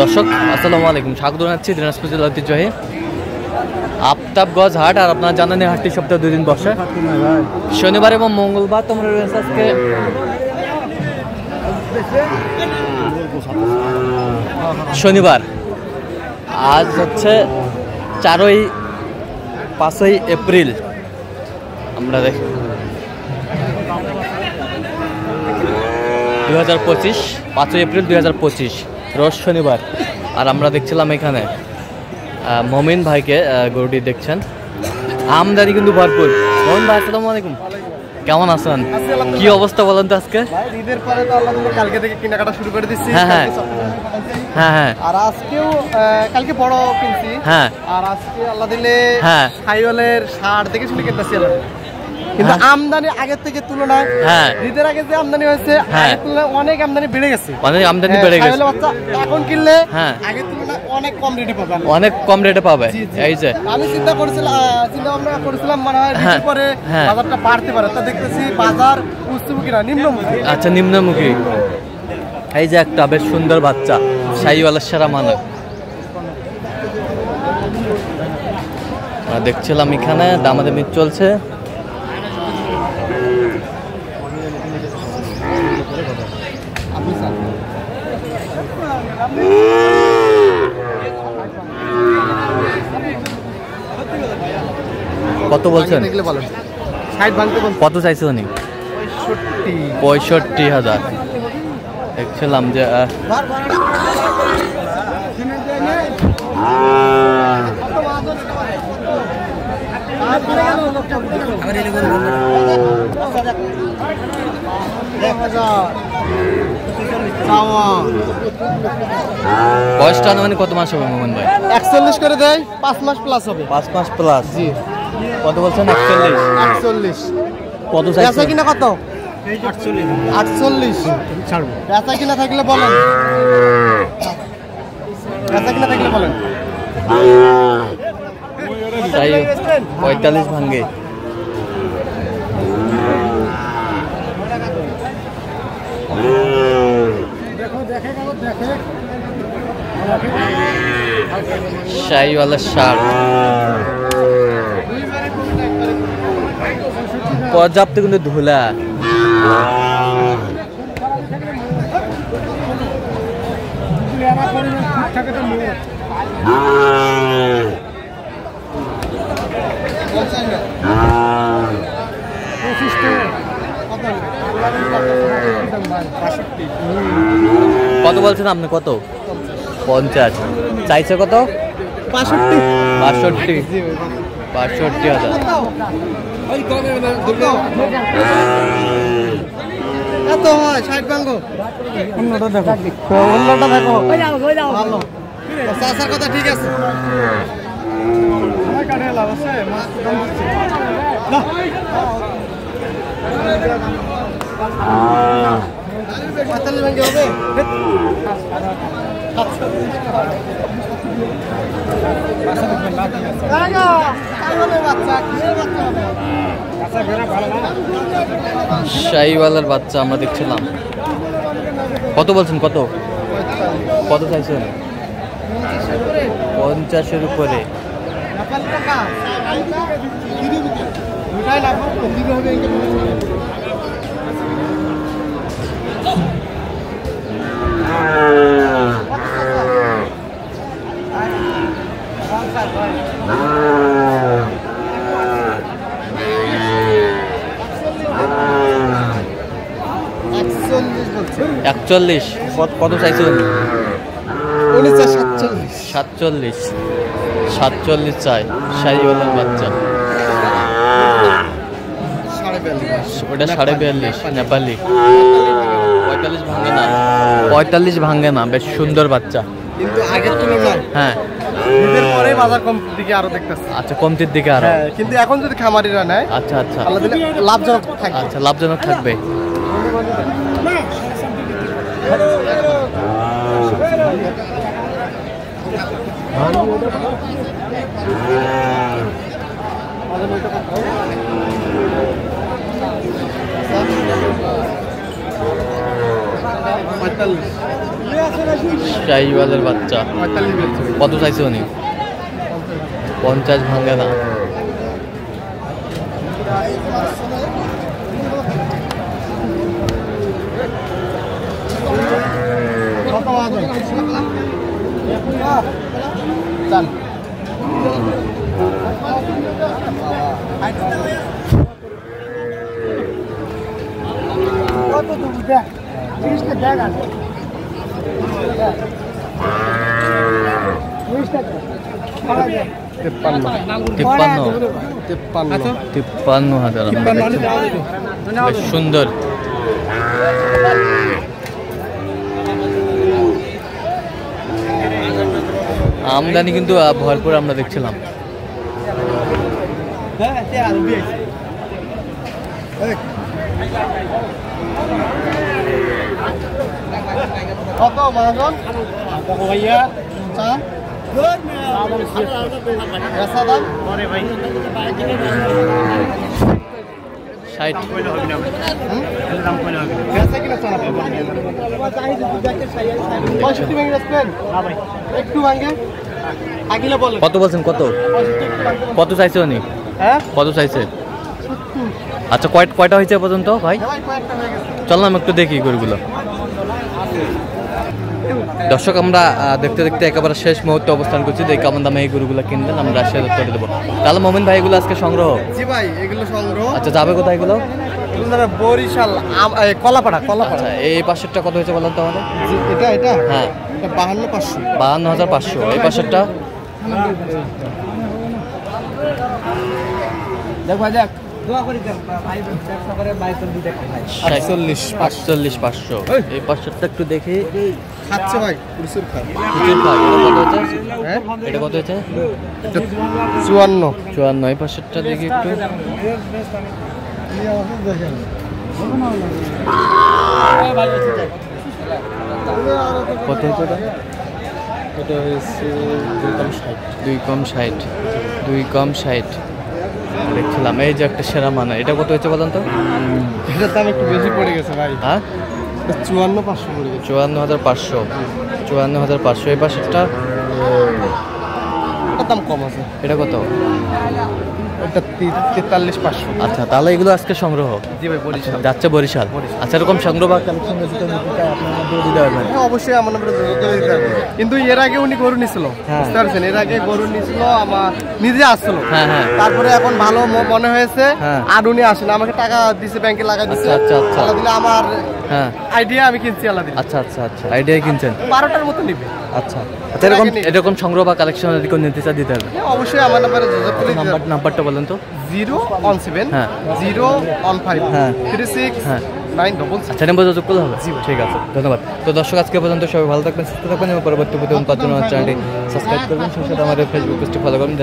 দর্শক আসসালামু আলাইকুম, স্বাগত জানাচ্ছি দিনাজপুর জেলার ঐতিহ্যবাহী আফতাবগঞ্জ হাট। আর আপনারা জানেন এই হাটটি সপ্তাহে 2 দিন বসে, শনিবার এবং মঙ্গলবার। তোমরা রয়েছে আজকে শনিবার, আজ হচ্ছে 5ই এপ্রিল। আমরা দেখি 2025, 5ই এপ্রিল 2025 রোজ শনিবার। আর আমরা দেখছিলাম এখানে মমিন ভাইকে, গরুটি দেখছেন, আমদানি কিন্তু ভরপুর। মমিন ভাই আসসালামু আলাইকুম, কেমন আছেন? কি অবস্থা বলেন তো আজকে? ঈদের পরে তো আলহামদুলিল্লাহ কালকে থেকে কেনাকাটা শুরু করে দিচ্ছি। হ্যাঁ। আর আজকেও কালকে বড় কিনছি। হ্যাঁ। আর আজকে আল্লাহ দিলে হ্যাঁ সাইওয়ালের ষাঁড় দেখে শুনে কিনতেছি। কিন্তু আমদানি আগের থেকে তুলনায় ঈদের আগে যে আমদানি হয়েছে আগের তুলনায় অনেক আমদানি বেড়ে গেছে। অনেক আমদানি বেড়ে গেছে। বাচ্চা এখন কিনলে আগের তুলনায় অনেক কম রেটে পাবে, অনেক কম রেটে পাবে। এই যে আমি চিন্তা ভাবনা করেছিলাম মনে হয় ঈদের পরে বাজারটা বাড়তে পারে, তা দেখতেছি বাজার উচ্চমুখী না নিম্নমুখী। আচ্ছা, নিম্নমুখী। এই যে একটা বেশ সুন্দর বাচ্চা, শাহিওয়ালের সেরা মানব দেখছিলাম এখানে, দামাদামি চলছে। কত বলছেন? কত চাইছে উনি? 65,000 দেখছিলাম যে বয়সটা মানে কত মাস হবে মোহন ভাই? 41 করে দেয়, 5 মাস প্লাস হবে। 5 মাস প্লাস। জি। কত বলছেন? 41। কত চাইছে কিনা? কত? 48 ছাড়বো। বেচা কিনা থাকলে বলেন, বেচা কিনা থাকলে বলেন। 45 ভাঙ্গে। শাহিওয়ালের ষাঁড় পর্যাপ্ত কিন্তু ধুলা। কত বলছেন আপনি? কত? 50 চাইছে। কত? 65,000। এত হয় 60 ভাঙ্গো। অন্যটা দেখো, অন্যটা দেখো। ভালো চাচার কথা ঠিক আছে। আমার কাটে লাভ আছে, মাছ দাম দিচ্ছে না। 45 ভাঙ্গে হবে। শাহিওয়ালের বাচ্চা আমরা দেখছিলাম। কত বলছেন? কত কত চাইছেন? 50-এর উপরে। 41। কত চাইছেন? 47 চাই শাহিওয়ালের বাচ্চা। ওটা 42.5 নেপালি। 45 ভাঙে না, 45 ভাঙে না। বেশ সুন্দর বাচ্চা, কিন্তু আগের তুলনায় ঈদের পরে বাজার কমতির দিকে আরো দেখতেছে। আচ্ছা, কমতির দিকে আরো। কিন্তু এখন যদি খামারিরা নেয় আচ্ছা লাভজনক থাকবে। আচ্ছা, লাভজনক থাকবে। শাহিওয়ালের বাচ্চা কত চাইছে উনি? 50 ভাঙে না। তিপ্পান্ন হাজার। বেশ সুন্দর। আমদানি কিন্তু ভরপুর আমরা দেখছিলাম। কত মহাজন ভাইয়া কত বলছেন? কত কত চাইছে উনি? কত চাইছে? আচ্ছা কয়টা হয়েছে পর্যন্ত ভাই? চললাম একটু দেখি গরুগুলো। দর্শক আমরা দেখতে দেখতে একেবারে শেষ মুহূর্তে অবস্থান করছি। যে কেমন দামে এই গরুগুলো কিনবেন আমরা সে করে দেবো। তাহলে মোমিন ভাই এগুলো আজকে সংগ্রহ? জি ভাই, এগুলো সংগ্রহ। আচ্ছা যাবে কোথায় এগুলো? বরিশাল কলাপাড়া। আচ্ছা এই পাশেরটা কত হয়েছে বলেন তো আমাদের? এটা হ্যাঁ 52,500। 52,500। এই পাশেরটা দেখ ভাই দেখ, দোয়া করি দেখ ভাই, ব্যবসা করে 48,500। এই পাশেরটা একটু দেখি। খাচ্ছে ভাই, প্রচুর খায়। এটা কত হয়েছে? 54। এই পাশেরটা দেখি একটু। কত হয়েছে এটা? এটা হচ্ছে 2 কম 60 দেখছিলাম। এই যে একটা সেরা মানে, এটা কত হয়েছে বলেন তো? এটার দাম একটু বেশি পড়ে গেছে ভাই। হ্যাঁ 54,500 পড়ে গেছে। 54,500। এই পাশেরটা এটার দাম কম আছে। এটা কত? এটা 43,500। আচ্ছা তাহলে এগুলো আজকে সংগ্রহ? জি ভাই, বরিশাল যাচ্ছে বরিশাল। আচ্ছা এরকম সংগ্রহ বা কালেকশন দিতে পারবেন? হ্যাঁ অবশ্যই আমার নাম্বারে যোগাযোগ দিতে হবে। কিন্তু এর আগে উনি গরু নিছিল, বুঝতে পারছেন? এর আগে গরু নিছিল, আমার নিজে আসছিল। হ্যাঁ। তারপরে এখন ভালো মনে হয়েছে, হ্যাঁ। আর উনি আসেন, আমাকে টাকা দিছে, ব্যাংকে লাগা দিছে। আচ্ছা। আল্লাহ দিলে আমার হ্যাঁ আইডিয়া, আমি কিনছি আল্লাহ দিলে। আচ্ছা আইডিয়া কিনছেন? 12টার মতো নিবে। আচ্ছা এরকম সংগ্রহ বা কালেকশন যদি কেউ নিতে চায় দিতে হবে? হ্যাঁ অবশ্যই আমার নাম্বারে যোগাযোগ করে দিতে হবে। নাম্বারটা বলেন তো? 017 হ্যাঁ 015 হ্যাঁ 36 হ্যাঁ 966। আচ্ছা নাম্বার যোগাযোগ করলে হবে? ঠিক আছে, ধন্যবাদ। তো দর্শক আজকে পর্যন্ত সবাই ভালো থাকবেন, সুস্থ থাকবেন এবং পরবর্তী প্রতিদিন পাওয়ার জন্য চ্যানেলটি সাবস্ক্রাইব করবেন। সেই সাথে আমাদের ফেসবুক পেজটি ফলো করবেন।